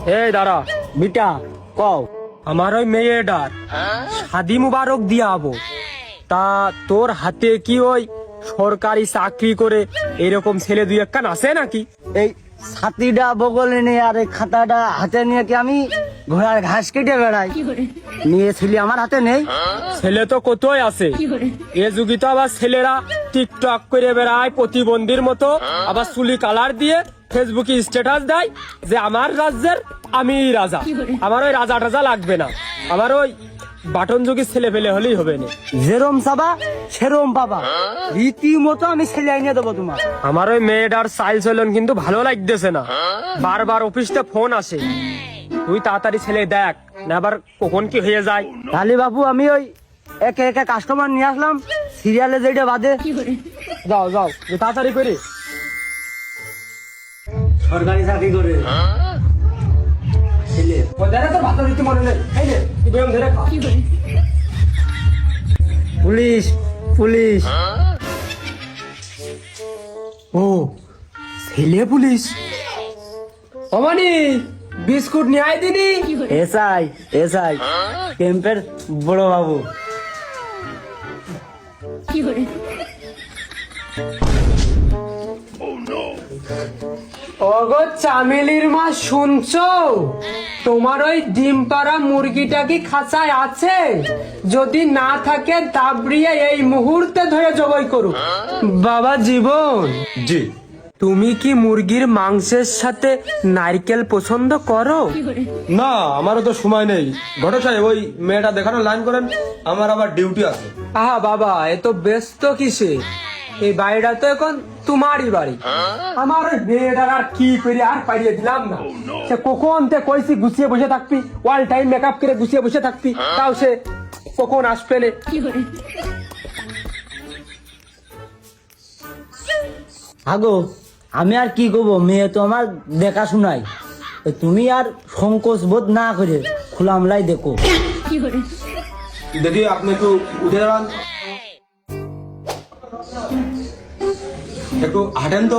এই দাঁড়া বিটা কও। আমার ওই মেয়েটার শাদি মুবারক দিয়াবো, তা তোর হাতে কি ওই সরকারি চাকরি করে এরকম ছেলে দুই একখান আছে নাকি? এই ছাতিটা বগলে নিয়ে আর এই খাতাটা হাতে নিয়ে কি আমি ঘোড়ার ঘাস কেটে বেড়াই? নিয়েছিলি আমার হাতে নেই। ছেলে তো কতই আছে, এ যুগে তো আবার ছেলেরা টিকটক করে বেড়ায় প্রতিবন্ধীর মতো, আবার চুলি কালার দিয়ে ফেসবুকে স্ট্যাটাস দেয় যে আমার রাজ্যের আমি রাজা। আমার ওই রাজা টাজা লাগবে না, আমার ওই বাটন যুগের ছেলে পেলে হলেই হবে না। যেরম চাবা সেরম পাবা, রীতিমতো আমি ছেলে আইনে দেবো তোমার। আমার ওই মেয়েটার চাইল চলন কিন্তু ভালো লাগতেছে না, বারবার অফিসতে ফোন আসে। তুই তাড়াতাড়ি ছেলে দেখ না, আবার কখন কি হয়ে যায়। তাহলে বাবু আমি ওই একে একে কাস্টমার নিয়ে আসলাম, সিরিয়ালে যেটা বাদে। যাও যাও তাড়াতাড়ি করে। সরকারি চাকরি করে ছেলে। তো ভাত দিতে মনে নেই, এই নে, তুই বেগম ধরে খা। Police police. ও ছেলে পুলিশ। অমানি বিস্কুট নিয়ে আয় দিনি। এসআই এসআই ক্যাম্পের বড় বাবু। ওগো চামেলির মা, শুনছো? তোমার ওই ডিম পাড়া মুরগিটা কি খাঁচায় আছে? যদি না থাকে দাবড়িয়ে এই মুহূর্তে ধরে জবাই করো। বাবা জীবন, জি তুমি কি মুরগির মাংসের সাথে নারকেল পছন্দ করো? না, আমারও তো সময় নেই। ঘটক সাহেব ওই মেয়েটা দেখানোর লাইন করেন, আমার আবার ডিউটি আছে। আহা বাবা, এ তো ব্যস্ত কিসে? এই বাড়িটা তো এখন তোমারই বাড়ি। আমার ওই মেয়েটার আর কি করে আর পাইয়ে দিলাম না। সে কখন তে কইছি গুছিয়ে বসে থাকবি, ওয়াল টাইম মেকআপ করে গুছিয়ে বসে থাকবি, তাও সে কখন আসবে না। আগো আমি আর কি করবো, মেয়ে তো আমার দেখাশোনাই। তুমি আর সংকোচ বোধ না করে খোলামলাই দেখো। দেখি আপনি একটু উঠে দাঁড়ান, একটু হাঁটেন তো।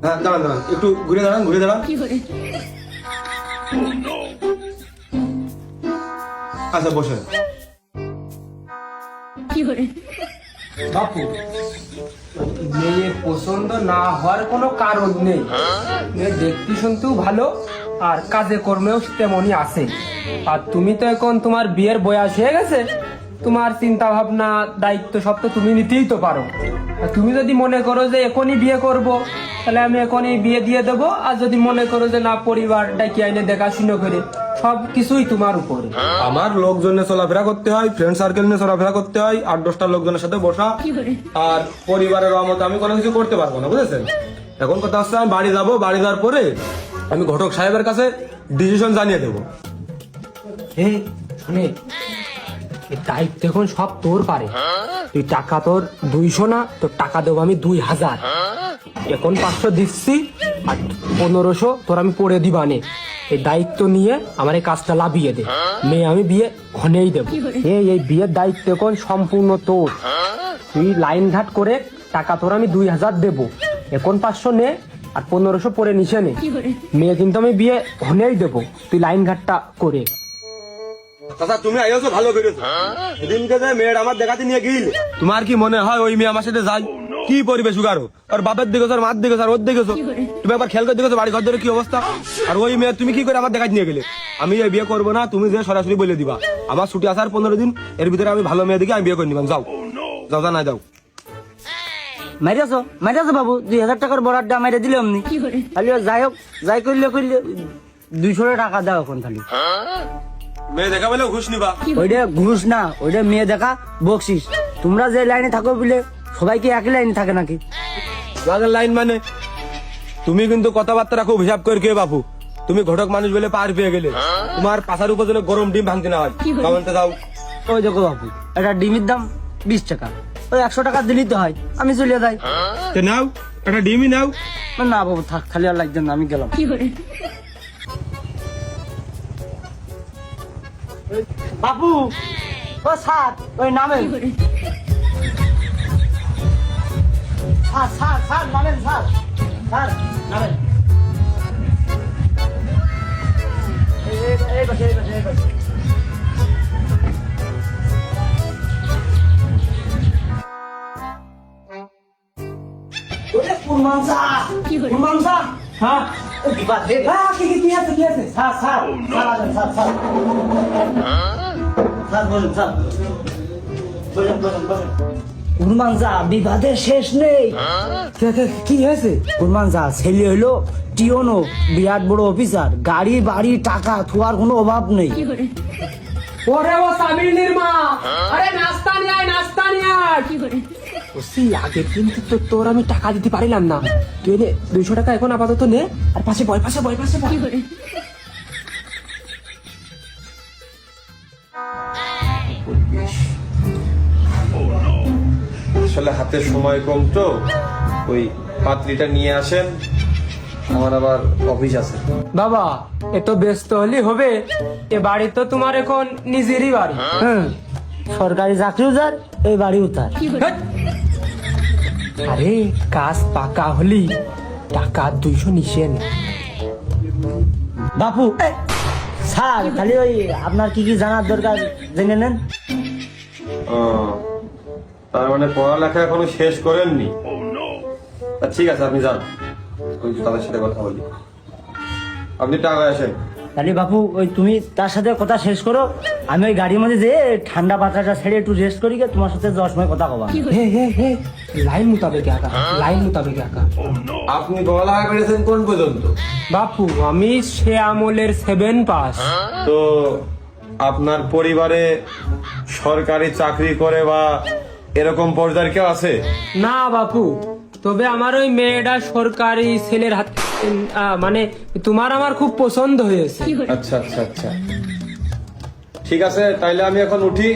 হ্যাঁ দাঁড়ান দাঁড়ান, একটু ঘুরে দাঁড়ান ঘুরে দাঁড়ান। আচ্ছা বসেন। বাপু, মেয়ে পছন্দ না হওয়ার কোনো কারণ নেই। মেয়ে দেখতে শুনতেও ভালো, আর কাজে কর্মেও তেমনই আছে। আর তুমি তো এখন তোমার বিয়ের বয়স হয়ে গেছে, তোমার চিন্তা ভাবনা দায়িত্ব সব তো তুমি নিতেই তো পারো। আর তুমি যদি মনে করো যে এখনই বিয়ে করব, তাহলে আমি এখনই বিয়ে দিয়ে দেবো। আর যদি মনে করো যে না, পরিবার ডাকি আইনে দেখাশুনো করে, সব কিছুই তোমার উপরে। আমার লোকজনের চলাফেরা করতে হয়, ফ্রেন্ড সার্কেল নিয়ে চলাফেরা করতে হয়, 8-10টা লোকজনের সাথে বসা, আর পরিবারের রহমতে আমি কোনো কিছু করতে পারবো না, বুঝেছেন? এখন কথা হচ্ছে আমি বাড়ি যাবো, বাড়ি যাওয়ার পরে আমি ঘটক সাহেবের কাছে ডিসিশন জানিয়ে দেবো। এই শুনে, এই দায়িত্ব এখন সব তোর পারে। তুই টাকা তোর 200 না, তোর টাকা দেবো আমি 2000। এখন 500 দিচ্ছি, আর 1500 তোর আমি পড়ে দিবানে। এই দায়িত্ব নিয়ে আমার এই কাজটা লাভিয়ে দে। মেয়ে আমি বিয়ে ঘনেই দেবো। এই বিয়ের দায়িত্ব এখন সম্পূর্ণ তোর। তুই লাইন ঘাট করে টাকা তোর আমি 2000 দেবো। এখন 500 নে, আর 1500 পরে নিচে নে। মেয়ে কিন্তু আমি বিয়ে ঘনেই দেবো, তুই লাইন ঘাটটা করে। চাচা তুমি আইছো ভালো করেছো। সেদিনকে যে মেয়ের আমার দেখাতে নিয়ে গিল, তোমার কি মনে হয় ওই মেয়ে আমার সাথে যায়? কি পরিবেশ উগারো, আর বাপের দিকে আর মার দিকে আর ওর দিকে তুমি একবার খেয়াল করে দেখেছো বাড়ি ঘর ধরে কি অবস্থা? আর ওই মেয়ে তুমি কি করে আমার দেখাতে নিয়ে গেলে? আমি এই বিয়ে করবো না, তুমি যে সরাসরি বলে দিবা আমার ছুটি আসার 15 দিন, এর ভিতরে আমি ভালো মেয়ে দিকে আমি বিয়ে করে নিবাম। যাও যাও, না যাও। মাইরাছো বাবু, 2000 টাকার বরাদ্দা মাইরে দিলে অমনি। খালি যাই হোক, যাই করলে 200 টাকা দাও এখন খালি। মেয়ে দেখা বলে ঘুষ নিবা? ওইটা ঘুষ না, ওইটা মেয়ে দেখা বকশিস। তোমরা যে লাইনে থাকো বলে সবাই কি একই লাইনে থাকে নাকি? লাইন মানে তুমি কিন্তু কথাবার্তা খুব হিসাব করে কে বাপু। তুমি ঘটক মানুষ বলে পার পেয়ে গেলে, তোমার পাশার উপর যেন গরম ডিম ভাঙতে না হয়। কামানতে যাও। ওই দেখো বাবু, একটা ডিমের দাম 20 টাকা, ওই 100 টাকা দিলেই তো হয়, আমি চলে যাই। নাও একটা ডিমই নাও। না বাবু থাক, খালি আর লাগছে না, আমি গেলাম। বাবু ও সাত, ওই নামে স্যার নামেন স্যার নামেন এই পাশে ওরে কুরমান স্যার হ্যাঁ বিবাদ হে কি আছে স্যার বলুন স্যার কুরমান স্যার বিবাদের শেষ নেই কি হয়েছে? কুরমান স্যার ছেলে হইলো টিওনো বিরাট বড় অফিসার, গাড়ি বাড়ি টাকা থুয়ার কোনো অভাব নেই। ওরে ও সামিনের মা, আরে নাস্তা নিয়ে আয় ওসি আগের দিন তো তোর আমি টাকা দিতে পারিলাম না, তুই নে 200 টাকা এখন আপাতত নে, আর পাশে বয় আসলে হাতে সময় কম তো, ওই পাত্রীটা নিয়ে আসেন, আমার আবার অফিস আছে। বাবা এত ব্যস্ত হলে হবে? এ বাড়ি তো তোমার এখন নিজেরই বাড়ি। হ্যাঁ, সরকারি চাকরিও যার এই বাড়িও তার। হেৎ! আরে কাজ পাকা হলি টাকা 200 নিশেন। বাপু স্যার খালি ওই আপনার কি কি জানার দরকার জেনে নেন। ও, তার মানে পড়ালেখা এখনো শেষ করেননি? ঠিক আছে, আপনি যান, ওই তাদের সাথে কথা বলি। আপনি টাকা আসেন। তাহলে বাপু ওই তুমি তার সাথে কথা শেষ করো, আমি ওই গাড়ির মধ্যে যে ঠান্ডা পাতাটা ছেড়ে একটু রেস্ট করি, তোমার সাথে 10 সময় কথা কবা। হে লাইন মোতাবেক আঁকা। আপনি পড়ালেখা করেছেন কোন পর্যন্ত? বাপু আমি সে আমলের 7 পাস। তো আপনার পরিবারে সরকারি চাকরি করে বা এরকম পর্যায়ের কেউ আছে? না বাপু, তবে আমার ওই মেয়েটা সরকারি ছেলের হাত, মানে তোমার আমার খুব পছন্দ হয়েছে। আচ্ছা, ঠিক আছে, তাইলে আমি এখন উঠি,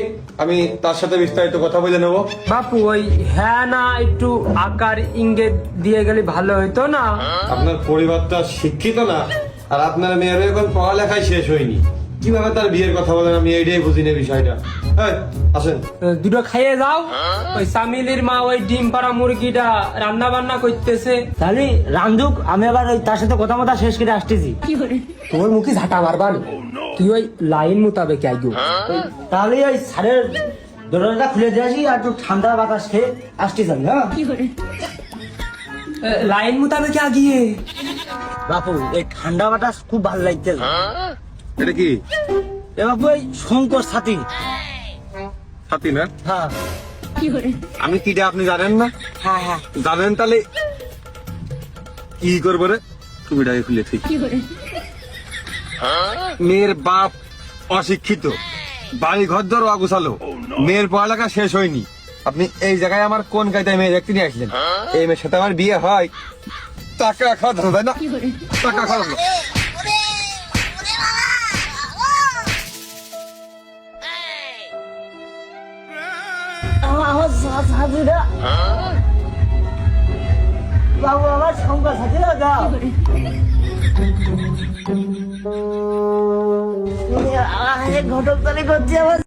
আমি তার সাথে বিস্তারিত কথা বলে নেব। বাপু ওই হ্যাঁ না একটু আকার ইঙ্গিত দিয়ে গেলে ভালো হইতো না? আপনার পরিবারটা শিক্ষিত না, আর আপনার মেয়ের এখন পড়ালেখাই শেষ হয়নি, কিভাবে তার বিয়ের কথা বলেন? আমি এইটাই বুঝি না বিষয়টা। এই, আসেন। দুটো খাইয়ে যাও। ওই সামিলির মা ওই ডিম পাড়া মুরগিটা রান্না বান্না করতেছে। তাহলে রামদুক আমি আবার ওই তার সাথে কথা শেষ করে আসতেছি। তোর মুখে ঝাঁটা মারবান, তুই ওই লাইন মোতাবেক আইগো। তাহলে ওই সারের দরজাটা খুলে দিয়ে আসি, আর একটু ঠান্ডা বাতাস খেয়ে আসতেছি আমি। হ্যাঁ লাইন মোতাবেক আগিয়ে। বাপু এই ঠান্ডা বাতাস খুব ভালো লাগতেছে। এটা কি? এ বাপু এই শঙ্কর সাথী। সাথী না? হ্যাঁ আমি কিটা আপনি জানেন না? হ্যাঁ জানেন, তাহলে কি করবো রে? টুপিটাকে খুলে ঠিক। মেয়ের বাপ অশিক্ষিত, বাড়ি ঘর ধর অগুছালো, মেয়ের পড়ালেখা শেষ হয়নি, আপনি এই জায়গায় আমার কোন কায়দায় মেয়ে দেখতে নিয়ে আসলেন? এই মেয়ের সাথে আমার বিয়ে হয়, টাকা খাওয়া ধরো, তাই না? টাকা খাওয়া ধরো। আমার সাথীরা বাবু, আমার শঙ্কর সাথীরা দাও। ঘটক তালি করছি আমার।